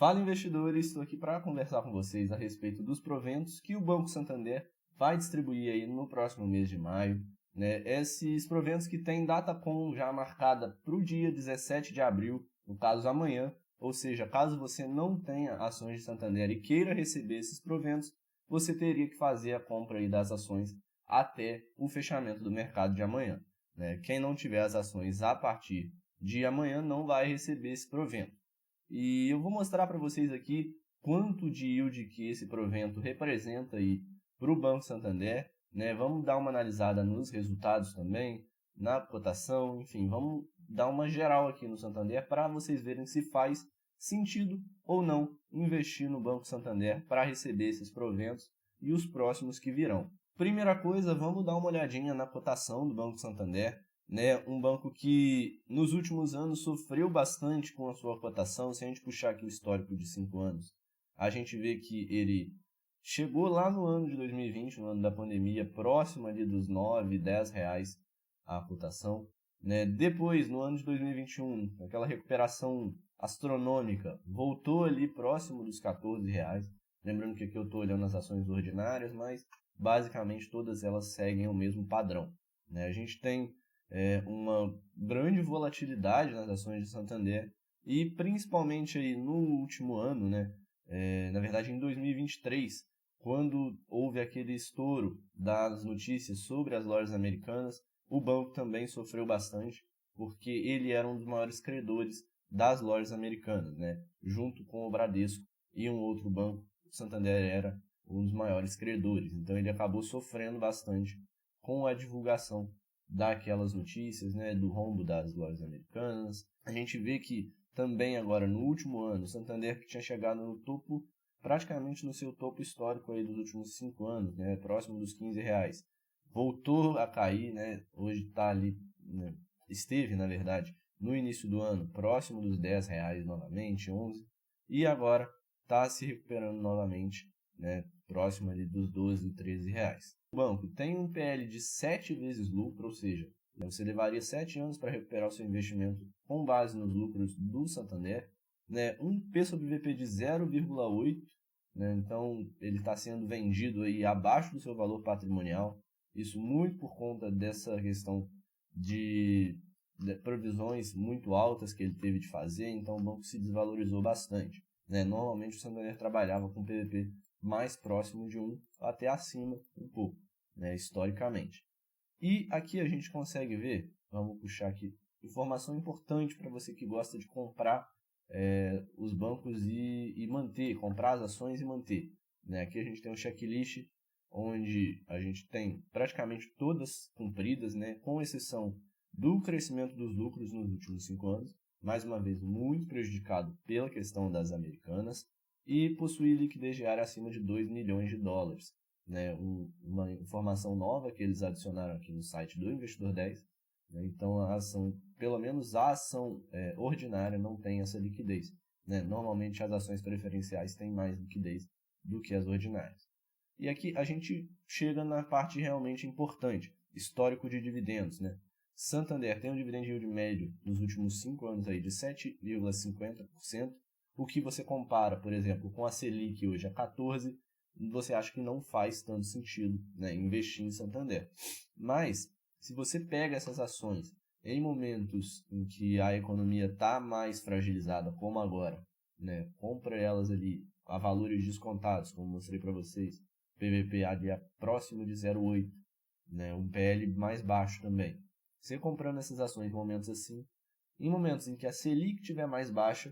Fala, investidores, estou aqui para conversar com vocês a respeito dos proventos que o Banco Santander vai distribuir aí no próximo mês de maio, né? Esses proventos que têm data com já marcada para o dia 17 de abril, no caso amanhã, ou seja, caso você não tenha ações de Santander e queira receber esses proventos, você teria que fazer a compra aí das ações até o fechamento do mercado de amanhã, né? Quem não tiver as ações a partir de amanhã não vai receber esse provento. E eu vou mostrar para vocês aqui quanto de yield que esse provento representa aí para o Banco Santander, né? Vamos dar uma analisada nos resultados também, na cotação, enfim, vamos dar uma geral aqui no Santander para vocês verem se faz sentido ou não investir no Banco Santander para receber esses proventos e os próximos que virão. Primeira coisa, vamos dar uma olhadinha na cotação do Banco Santander, né? Um banco que nos últimos anos sofreu bastante com a sua cotação. Se a gente puxar aqui o histórico de 5 anos, a gente vê que ele chegou lá no ano de 2020, no ano da pandemia, próximo ali dos R$ 9, R$ 10 a cotação, né? Depois, no ano de 2021, aquela recuperação astronômica, voltou ali próximo dos R$ 14. Lembrando que aqui eu estou olhando as ações ordinárias, mas basicamente todas elas seguem o mesmo padrão, né? A gente tem uma grande volatilidade nas ações de Santander e principalmente aí no último ano, né? Na verdade em 2023, quando houve aquele estouro das notícias sobre as lojas americanas, o banco também sofreu bastante, porque ele era um dos maiores credores das lojas americanas, né? Junto com o Bradesco e um outro banco, o Santander era um dos maiores credores. Então ele acabou sofrendo bastante com a divulgação daquelas notícias, né, do rombo das lojas americanas. A gente vê que também agora no último ano, o Santander que tinha chegado no topo, praticamente no seu topo histórico aí dos últimos 5 anos, né, próximo dos R$ 15, voltou a cair, né, hoje está ali, né, esteve na verdade no início do ano próximo dos R$ 10 novamente, 11, e agora está se recuperando novamente, né, próximo ali dos 12 e R$ 13. O banco tem um PL de 7 vezes lucro, ou seja, você levaria 7 anos para recuperar o seu investimento com base nos lucros do Santander, né, um P sobre VP de 0,8, né, então ele está sendo vendido aí abaixo do seu valor patrimonial, isso muito por conta dessa questão de provisões muito altas que ele teve de fazer, então o banco se desvalorizou bastante, né? Normalmente o Santander trabalhava com PVP mais próximo de 1 até acima um pouco, né, historicamente. E aqui a gente consegue ver, vamos puxar aqui, informação importante para você que gosta de comprar os bancos e manter, comprar as ações e manter, né? Aqui a gente tem um checklist onde a gente tem praticamente todas cumpridas, né, com exceção do crescimento dos lucros nos últimos 5 anos, mais uma vez muito prejudicado pela questão das americanas, e possuir liquidez diária acima de $2 milhões, né? Uma informação nova que eles adicionaram aqui no site do Investidor 10, né? Então a ação, pelo menos a ação ordinária não tem essa liquidez, né? Normalmente as ações preferenciais têm mais liquidez do que as ordinárias. E aqui a gente chega na parte realmente importante, histórico de dividendos, né? Santander tem um dividend yield médio nos últimos 5 anos aí de 7,50%, o que você compara, por exemplo, com a Selic hoje a 14%, você acha que não faz tanto sentido, né, investir em Santander. Mas, se você pega essas ações em momentos em que a economia está mais fragilizada, como agora, né, compra elas ali a valores descontados, como mostrei para vocês, PVP ali próximo de 0,8, né, um PL mais baixo também. Você comprando essas ações em momentos assim, em momentos em que a Selic estiver mais baixa,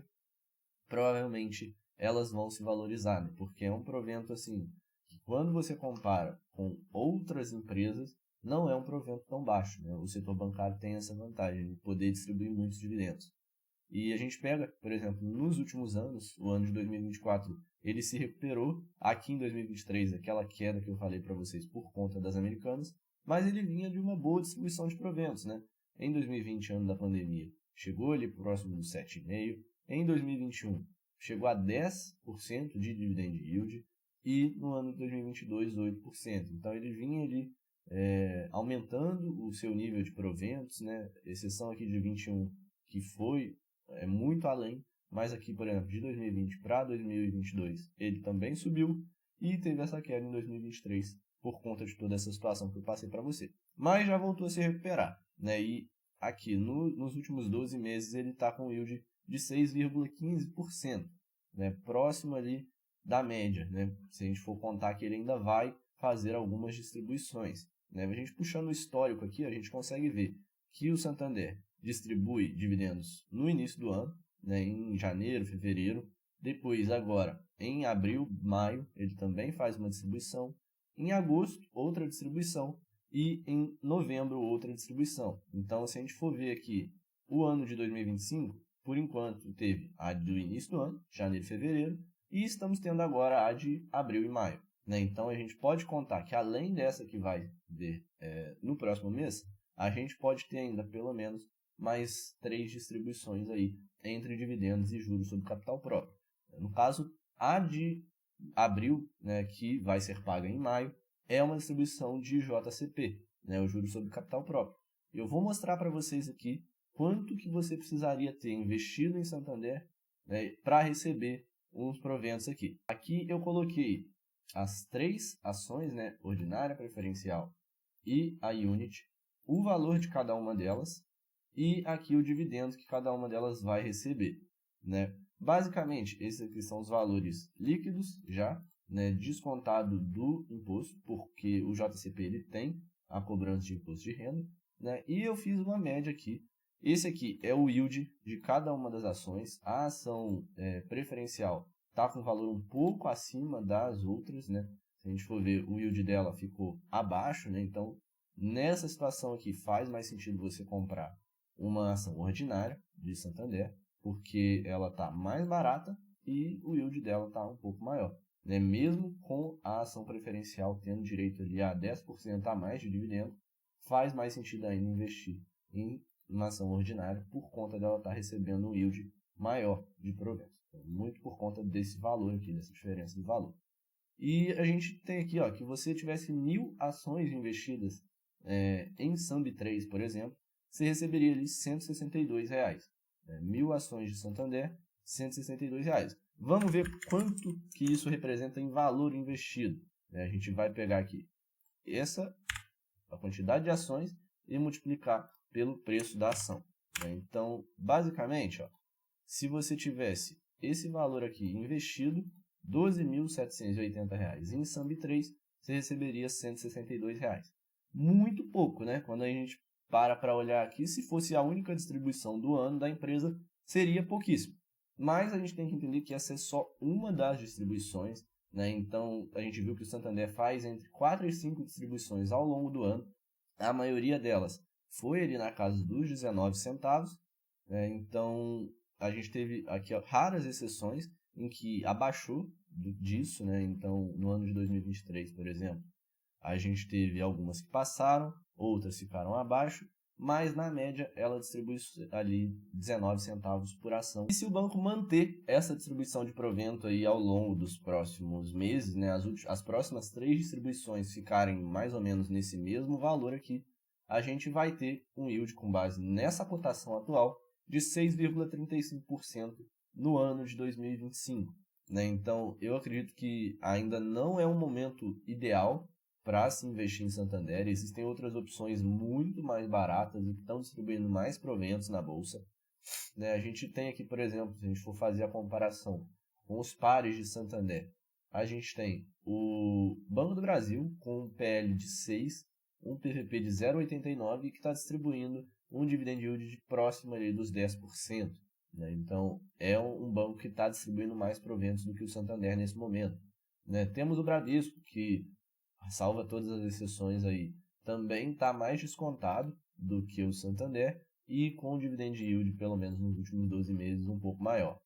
provavelmente elas vão se valorizar, né? Porque é um provento assim, que quando você compara com outras empresas, não é um provento tão baixo, né? O setor bancário tem essa vantagem de poder distribuir muitos dividendos. E a gente pega, por exemplo, nos últimos anos, o ano de 2024, ele se recuperou. Aqui em 2023, aquela queda que eu falei para vocês por conta das americanas, mas ele vinha de uma boa distribuição de proventos, né? Em 2020, ano da pandemia, chegou ali próximo dos 7,5%. Em 2021, chegou a 10% de dividend yield e no ano de 2022, 8%. Então ele vinha ali aumentando o seu nível de proventos, né? Exceção aqui de 21, que foi muito além, mas aqui, por exemplo, de 2020 para 2022, ele também subiu e teve essa queda em 2023 por conta de toda essa situação que eu passei para você. Mas já voltou a se recuperar, né? E aqui nos últimos 12 meses ele está com yield de 6,15%, né? Próximo ali da média, né? Se a gente for contar que ele ainda vai fazer algumas distribuições, né? A gente puxando o histórico aqui, a gente consegue ver que o Santander distribui dividendos no início do ano, né? Em janeiro, fevereiro, depois agora em abril, maio, ele também faz uma distribuição, em agosto, outra distribuição, e em novembro, outra distribuição. Então, se a gente for ver aqui o ano de 2025, por enquanto teve a do início do ano, janeiro e fevereiro, e estamos tendo agora a de abril e maio, né? Então, a gente pode contar que além dessa que vai ver no próximo mês, a gente pode ter ainda pelo menos mais 3 distribuições aí entre dividendos e juros sobre capital próprio. No caso, a de abril, né, que vai ser paga em maio, é uma distribuição de JCP, né, o juros sobre capital próprio. Eu vou mostrar para vocês aqui quanto que você precisaria ter investido em Santander, né, para receber uns proventos aqui. Aqui eu coloquei as 3 ações, né, ordinária, preferencial e a Unity, o valor de cada uma delas e aqui o dividendo que cada uma delas vai receber, né? Basicamente, esses aqui são os valores líquidos já, né, descontado do imposto, porque o JCP ele tem a cobrança de imposto de renda, né? E eu fiz uma média aqui. Esse aqui é o yield de cada uma das ações. A ação preferencial está com valor um pouco acima das outras, né? Se a gente for ver, o yield dela ficou abaixo, né? Então, nessa situação aqui, faz mais sentido você comprar uma ação ordinária de Santander, porque ela está mais barata e o yield dela está um pouco maior, né? Mesmo com a ação preferencial tendo direito ali a 10% a mais de dividendo, faz mais sentido ainda investir em uma ação ordinária por conta dela estar recebendo um yield maior de proventos. Então, muito por conta desse valor aqui, dessa diferença de valor. E a gente tem aqui, ó, que você tivesse 1.000 ações investidas em SAMB3, por exemplo, você receberia ali R$ 162. 1.000 ações de Santander, R$ 162. Vamos ver quanto que isso representa em valor investido. A gente vai pegar aqui a quantidade de ações e multiplicar pelo preço da ação. Então, basicamente, ó, se você tivesse esse valor aqui investido, R$ 12.780 em SAMB3, você receberia R$ 162. Muito pouco, né? Quando a gente para olhar aqui, se fosse a única distribuição do ano da empresa, seria pouquíssimo. Mas a gente tem que entender que essa é só uma das distribuições, né? Então, a gente viu que o Santander faz entre 4 e 5 distribuições ao longo do ano. A maioria delas foi ali na casa dos 19 centavos. Né? Então, a gente teve aqui raras exceções em que abaixou disso, né? Então, no ano de 2023, por exemplo, a gente teve algumas que passaram, outras ficaram abaixo, mas na média ela distribui ali 19 centavos por ação. E se o banco manter essa distribuição de provento aí ao longo dos próximos meses, né, as próximas 3 distribuições ficarem mais ou menos nesse mesmo valor aqui, a gente vai ter um yield com base nessa cotação atual de 6,35% no ano de 2025. Né? Então, eu acredito que ainda não é um momento ideal para se investir em Santander. Existem outras opções muito mais baratas e que estão distribuindo mais proventos na bolsa. Né? A gente tem aqui, por exemplo, se a gente for fazer a comparação com os pares de Santander, a gente tem o Banco do Brasil com um PL de 6, um PVP de 0,89 que está distribuindo um dividend yield de próximo ali dos 10%. Né? Então, é um banco que está distribuindo mais proventos do que o Santander nesse momento. Né? Temos o Bradesco, que salva todas as exceções aí, também está mais descontado do que o Santander e com o dividend yield, pelo menos nos últimos 12 meses, um pouco maior.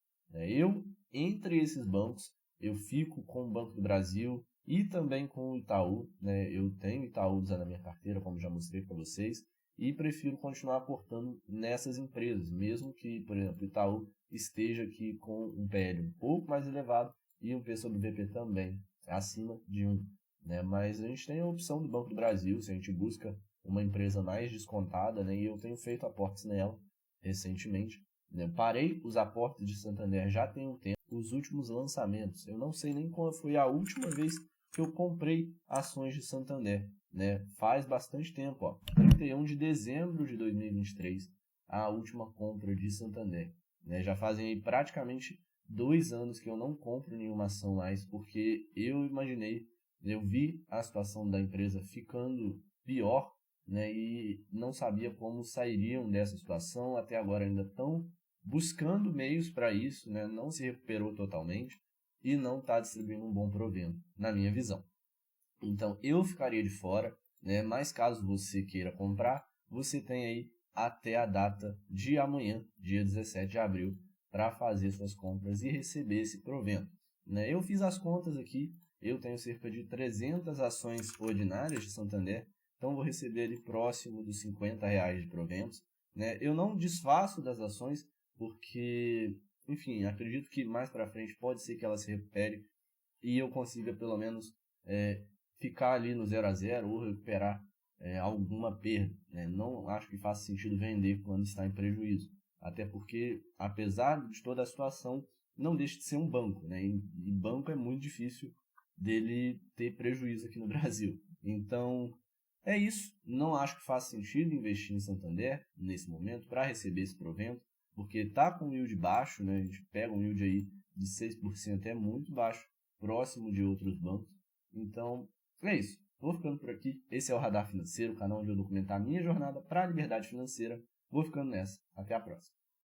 Entre esses bancos, eu fico com o Banco do Brasil e também com o Itaú. Né? Eu tenho Itaú na minha carteira, como já mostrei para vocês, e prefiro continuar aportando nessas empresas, mesmo que, por exemplo, o Itaú esteja aqui com um PL um pouco mais elevado e um P sobre VP também acima de 1. Né? Mas a gente tem a opção do Banco do Brasil, se a gente busca uma empresa mais descontada, né? E eu tenho feito aportes nela recentemente, né? Parei os aportes de Santander já tem um tempo. Os últimos lançamentos, eu não sei nem qual foi a última vez que eu comprei ações de Santander, né? Faz bastante tempo, ó. 31 de dezembro de 2023, a última compra de Santander, né? Já fazem aí praticamente 2 anos que eu não compro nenhuma ação mais, porque eu vi a situação da empresa ficando pior, né? E não sabia como sairiam dessa situação. Até agora ainda estão buscando meios para isso, né? Não se recuperou totalmente e não está distribuindo um bom provento, na minha visão. Então, eu ficaria de fora, né? Mas caso você queira comprar, você tem aí até a data de amanhã, dia 17 de abril, para fazer suas compras e receber esse provento, né? Eu fiz as contas aqui, eu tenho cerca de 300 ações ordinárias de Santander, então vou receber ali próximo dos R$ 50 de proventos, né? Eu não desfaço das ações, porque, enfim, acredito que mais para frente pode ser que ela se recupere e eu consiga pelo menos ficar ali no 0 a 0 ou recuperar alguma perda, né? Não acho que faça sentido vender quando está em prejuízo, até porque, apesar de toda a situação, não deixa de ser um banco, né? E banco é muito difícil dele ter prejuízo aqui no Brasil. Então, é isso. Não acho que faça sentido investir em Santander nesse momento para receber esse provento, porque está com yield baixo, né? A gente pega um yield aí de 6%, é muito baixo, próximo de outros bancos. Então, é isso. Vou ficando por aqui. Esse é o Radar Financeiro, o canal onde eu documento a minha jornada para a liberdade financeira. Vou ficando nessa. Até a próxima.